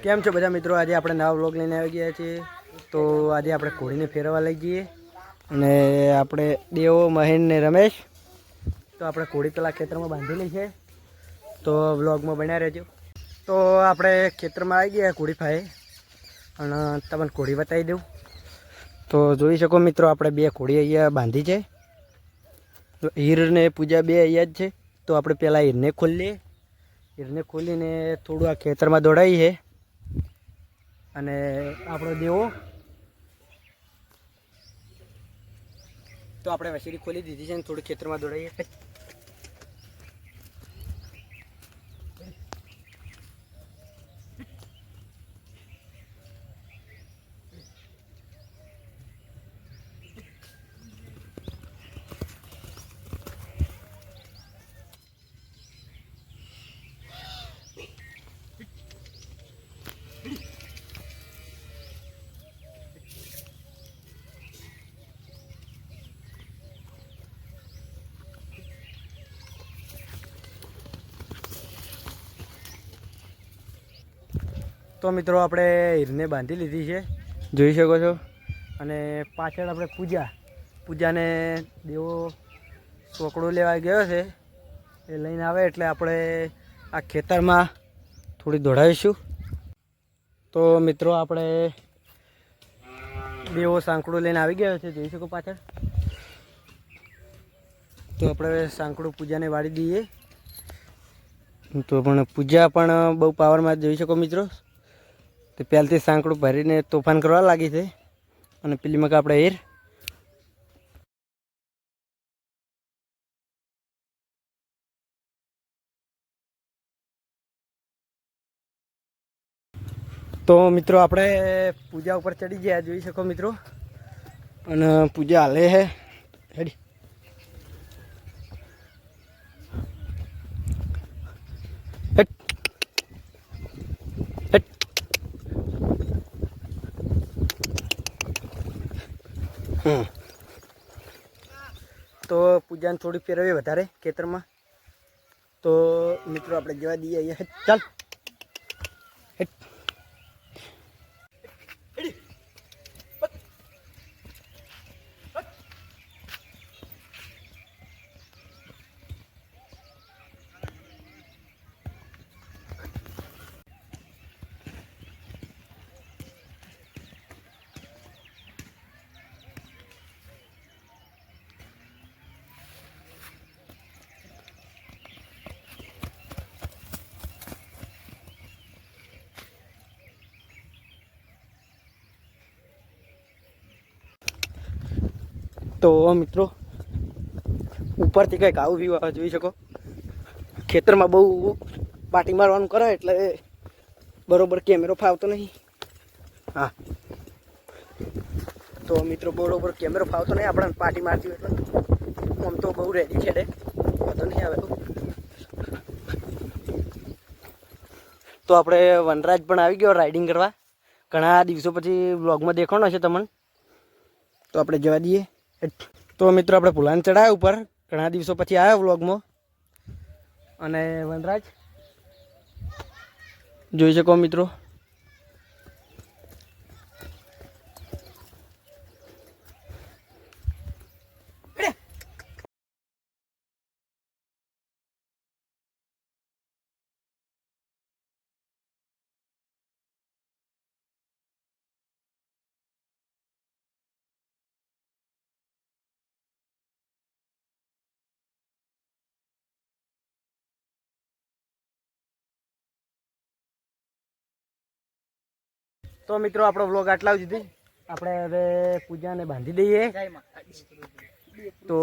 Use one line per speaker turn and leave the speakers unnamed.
કેમ છો બધા મિત્રો? આજે આપણે નવા વ્લોગ લઈને આવી ગયા છીએ. તો આજે આપણે ઘોડીને ફેરવવા લઈ જઈએ અને આપણે દેવો, મહેન ને રમેશ. તો આપણે ઘોડી પેલા ખેતરમાં બાંધેલી છે, તો વ્લોગમાં બન્યા રહેજો. તો આપણે ખેતરમાં આવી ગયા ઘોડી પાસે અને તમને ઘોડી બતાવી દઉં. તો જોઈ શકો મિત્રો, આપણે બે ઘોડી અહીંયા બાંધી છે. હીર ને પૂજા બે અહીંયા જ છે. તો આપણે પહેલાં હીરને ખોલીએ. હીરને ખોલીને થોડું આ ખેતરમાં દોડાવીએ અને આપણો દેવો. તો આપણે વસીડી ખોલી દીધી છે ને થોડું ખેતરમાં દોડાવીએ. તો મિત્રો આપણે હીરને બાંધી લીધી છે, જોઈ શકો છો. અને પાછળ આપણે પૂજાને દેવો સોકડો લેવા ગયો છે, એ લઈને આવે એટલે આપણે આ ખેતરમાં થોડી દોડાવીશું. તો મિત્રો આપણે દેવો સાંકડો લઈને આવી ગયો છે, જોઈ શકો પાછળ. તો આપણે સાંકડું પૂજાને વાળી દઈએ. તો પણ પૂજા પણ બહુ પાવરમાં જોઈ શકો મિત્રો. તો પહેલથી સાંકડું ભરીને તોફાન કરવા લાગી છે. અને પેલી મકા આપણે હીર. તો મિત્રો આપણે પૂજા ઉપર ચડી ગયા, જોઈ શકો મિત્રો. અને પૂજા હાલે છે હેડી. તો પૂજાને થોડી ફેરવીએ વધારે ખેતરમાં. તો મિત્રો આપણે જવા દઈએ અહીંયા. ચાલ તો મિત્રો ઉપરથી કંઈક આવું વ્યૂ આવે, જોઈ શકો. ખેતરમાં બહુ પાટી મારવાનું કરે એટલે બરોબર કેમેરો ફાવતો નહીં. હા, તો મિત્રો બરોબર કેમેરો ફાવતો નહીં આપણને પાટી મારતી એટલે. આમ તો બહુ રેડી છે, વાંધો નહીં આવે. તો આપણે વનરાજ પણ આવી ગયો રાઇડિંગ કરવા. ઘણા દિવસો પછી વ્લોગમાં દેખાણો છે તમને. તો આપણે જવા દઈએ. તો મિત્રો આપણે ભુલાને ચડાવ્યા ઉપર, ઘણા દિવસો પછી આવ્યા વ્લોગમાં. અને વનરાજ જોઈ શકો મિત્રો. તો મિત્રો આપણો વ્લોગ આટલા જ સુધી. આપણે હવે પૂજાને બાંધી દઈએ. તો